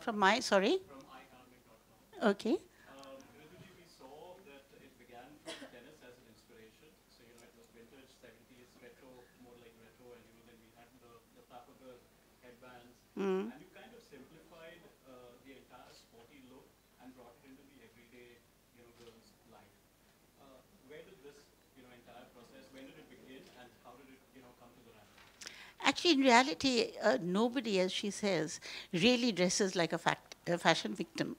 From my, sorry? Okay. Rituji, we saw that it began from tennis as an inspiration. So, it was vintage 70s, retro, more like retro, and then we had the Papaga headbands. Mm. And you kind of simplified the entire sporty look and brought it into the everyday, girl's life. Where did this, entire process, when did it begin and how did it, come to the run? Actually, in reality, nobody, as she says, really dresses like a fashion victim.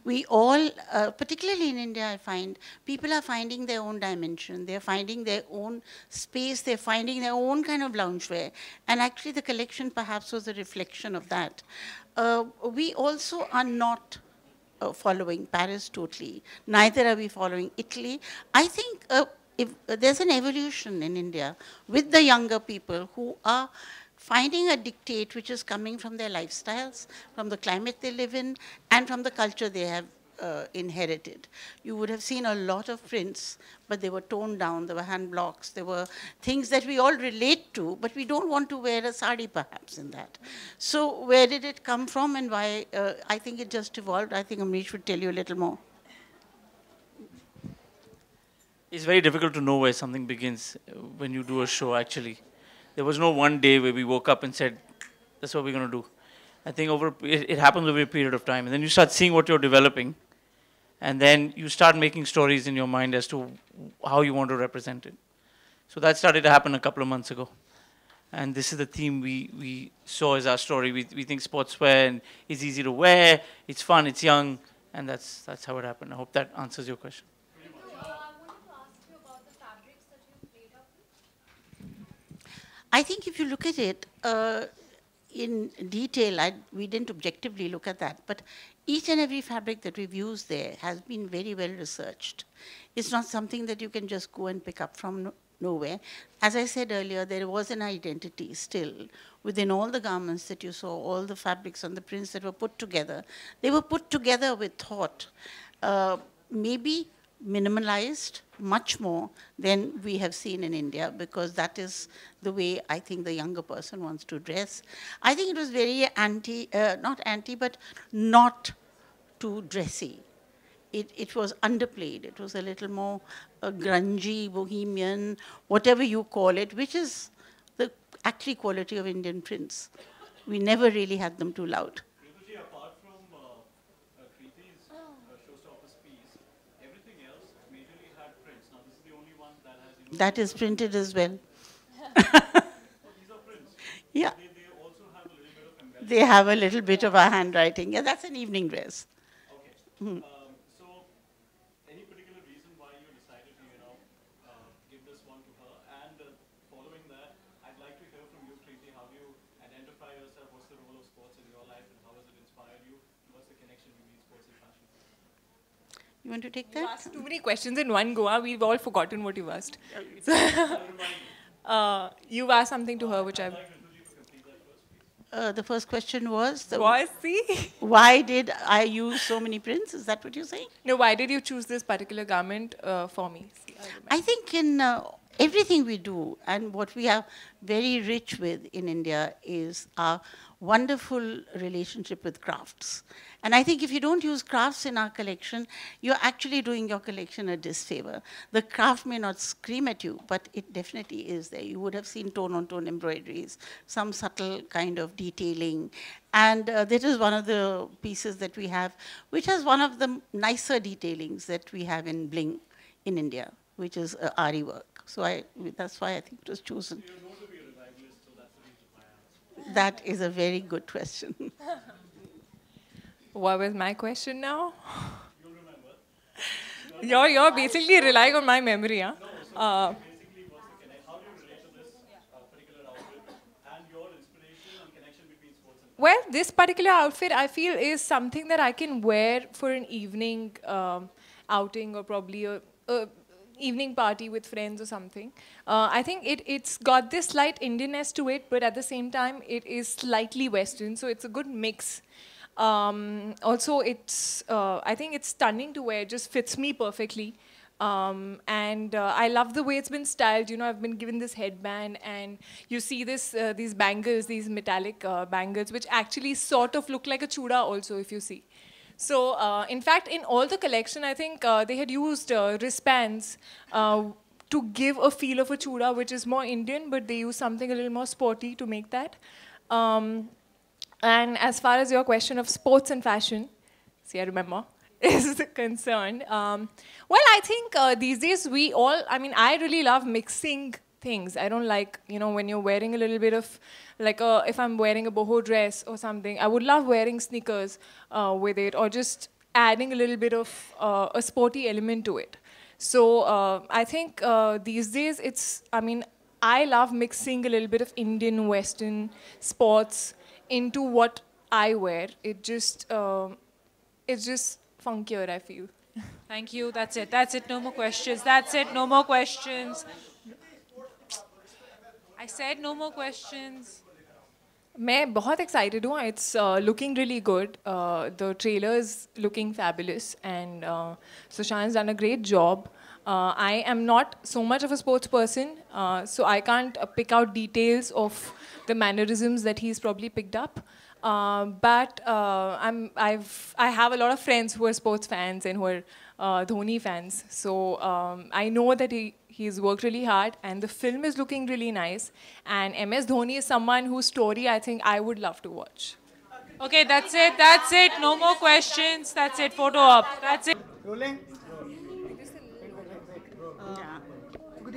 We all, particularly in India, I find, people are finding their own dimension. They're finding their own space. They're finding their own kind of loungewear. And actually, the collection perhaps was a reflection of that. We also are not following Paris totally. Neither are we following Italy. I think if there's an evolution in India with the younger people who are finding a dictate which is coming from their lifestyles, from the climate they live in, and from the culture they have inherited. You would have seen a lot of prints, but they were toned down, there were hand blocks, there were things that we all relate to, but we don't want to wear a sari perhaps in that. So where did it come from and why? I think it just evolved. I think Amrish would tell you a little more. It's very difficult to know where something begins when you do a show, actually. There was no one day where we woke up and said, that's what we're going to do. I think it happens over a period of time. And then you start seeing what you're developing. And then you start making stories in your mind as to how you want to represent it. So that started to happen a couple of months ago. And this is the theme we saw as our story. We think sportswear and it's easy to wear, it's fun, it's young. And that's how it happened. I hope that answers your question. I think if you look at it in detail, we didn't objectively look at that, but each and every fabric that we've used there has been very well researched. It's not something that you can just go and pick up from nowhere. As I said earlier, there was an identity still within all the garments that you saw, all the fabrics and the prints that were put together. They were put together with thought. Maybe minimalized much more than we have seen in India, because that is the way I think the younger person wants to dress. I think it was very not too dressy. It was underplayed. It was a little more grungy, bohemian, whatever you call it, which is the actually quality of Indian prints. We never really had them too loud. Rituji, apart from Kriti's Showstopper's piece, everything else majorly had prints. Now, this is the only one that has... That is printed as well. These are prints. Yeah. They also have a little bit of embellishment. They have a little bit of a handwriting. Yeah, that's an evening dress. Okay. So, any particular reason why you decided to, give this one to her? And following that, I'd like to hear from you, Kriti, how do you identify yourself? What's the role of sports in your life and how has it inspired you? What's the connection between sports and fashion? You want to take You that? asked too many questions in one go. We've all forgotten what you've asked. You've asked something to her, which I've... The first question was, see? why did I use so many prints? Is that what you're saying? No, why did you choose this particular garment for me? See, I think in everything we do, and what we are very rich with in India is our wonderful relationship with crafts. And I think if you don't use crafts in our collection, you're actually doing your collection a disfavor. The craft may not scream at you, but it definitely is there. You would have seen tone-on-tone embroideries, some subtle kind of detailing. And that is one of the pieces that we have, which has one of the nicer detailings that we have in bling in India, which is Ari work. So that's why I think it was chosen. You're known to be a revivalist, so that's the reason why I asked. That is a very good question. What was my question now? You'll remember. You're basically relying on my memory, huh? Basically, how do you relate to this particular outfit and your inspiration and connection between sports and fashion? Well, this particular outfit, I feel, is something that I can wear for an evening outing or probably a evening party with friends or something. I think it's got this slight Indianness to it, but at the same time, it is slightly Western, so it's a good mix. Also, I think it's stunning to wear, it just fits me perfectly. And I love the way it's been styled. You know, I've been given this headband, and you see these bangles, these metallic bangles, which actually sort of look like a chuda also, if you see. So, in fact, in all the collection, I think they had used wristbands to give a feel of a chuda, which is more Indian, but they use something a little more sporty to make that. And as far as your question of sports and fashion, see, I remember, is concerned. Well, I think these days I really love mixing things. I don't like, when you're wearing a little bit of, if I'm wearing a boho dress or something, I would love wearing sneakers with it, or just adding a little bit of a sporty element to it. So I think these days I love mixing a little bit of Indian, Western sports into what I wear. It's just funkier, I feel. Thank you. That's it. That's it. No more questions. That's it. No more questions. I said no more questions. मैं बहुत excited हूँ. It's looking really good. The trailer is looking fabulous, and Sushant's done a great job. I am not so much of a sports person, so I can't pick out details of the mannerisms that he's probably picked up. But I have a lot of friends who are sports fans and who are Dhoni fans. So I know that he's worked really hard, and the film is looking really nice. And MS Dhoni is someone whose story I think I would love to watch. Okay, that's it. That's it. No more questions. That's it. Photo up. That's it. Rolling.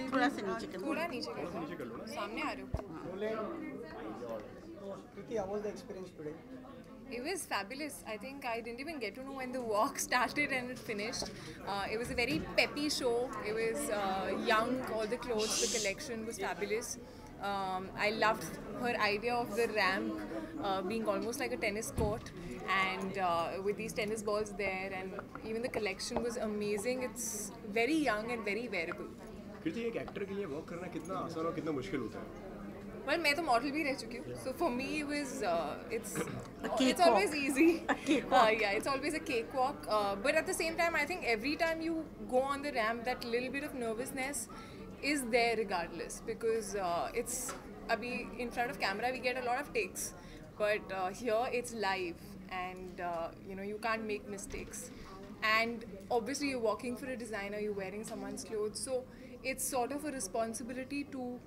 थोड़ा सा नीचे कर थोड़ा नीचे कर लो. सामने आ रहे हो. Rolling. Kriti, how was the experience today? It was fabulous. I think I didn't even get to know when the walk started and it finished. It was a very peppy show. It was young, all the clothes, the collection was fabulous. I loved her idea of the ramp being almost like a tennis court, and with these tennis balls there, and even the collection was amazing. It's very young and very wearable. कृति, एक actor के लिए work करना कितना आसान और कितना मुश्किल होता है? Well, मैं तो मॉडल भी रह चुकी हूँ, so for me it was it's always easy. Yeah, it's always a cakewalk. But at the same time, I think every time you go on the ramp, that little bit of nervousness is there regardless, because it's in front of camera we get a lot of takes, but here it's live, and you can't make mistakes. And obviously you're walking for a designer, you're wearing someone's clothes, so it's sort of a responsibility to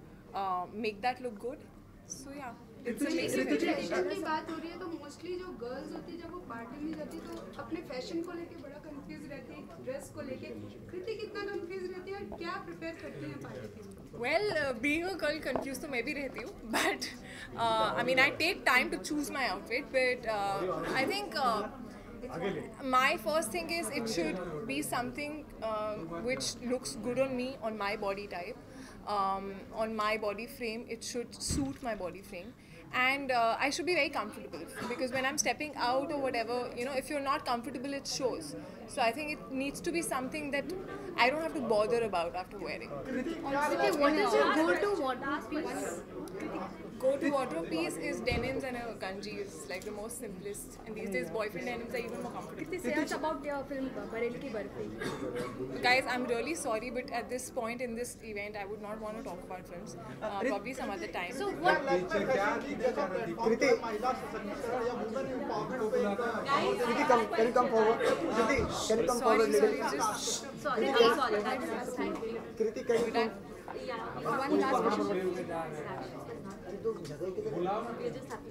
make that look good. So yeah, it's amazing. की बात हो रही है तो mostly जो girls होती है जब वो पार्टी में जाती है तो अपने फैशन को लेके बड़ा कंफ्यूज रहती है, ड्रेस को लेके. कृति कितना कंफ्यूज रहती है और क्या प्रिपेयर करती है पार्टी के लिए? Well, being a girl confused तो मैं भी रहती हूँ, but I take time to choose my outfit, but I think my first thing is it should be something which looks good on me, on my body type, on my body frame. It should suit my body frame, and I should be very comfortable, because when I'm stepping out or whatever, if you're not comfortable, it shows. So I think it needs to be something that I don't have to bother about after wearing. What is your go-to wardrobe piece? Go-to wardrobe piece is denims and a kanji. Is like the most simplest, and these days boyfriend denims are even more comfortable. Kriti, say us about your film Bareli Ki Barfi. Guys, I'm really sorry, but at this point in this event, I would not want to talk about films. Probably some other time. So what? Kriti, can you come forward? Kriti, can you come forward? Sorry. Kriti, can you come? One last question.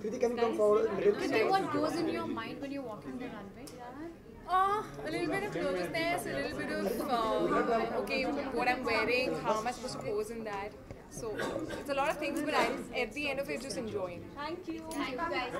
Kriti, can you come forward? What goes in your mind when you're walking the runway? A little bit of nervousness, a little bit of okay, what I'm wearing, how am I supposed to pose in that. So it's a lot of things, but I'm at the end of it just enjoying. Thank you. Thank you guys.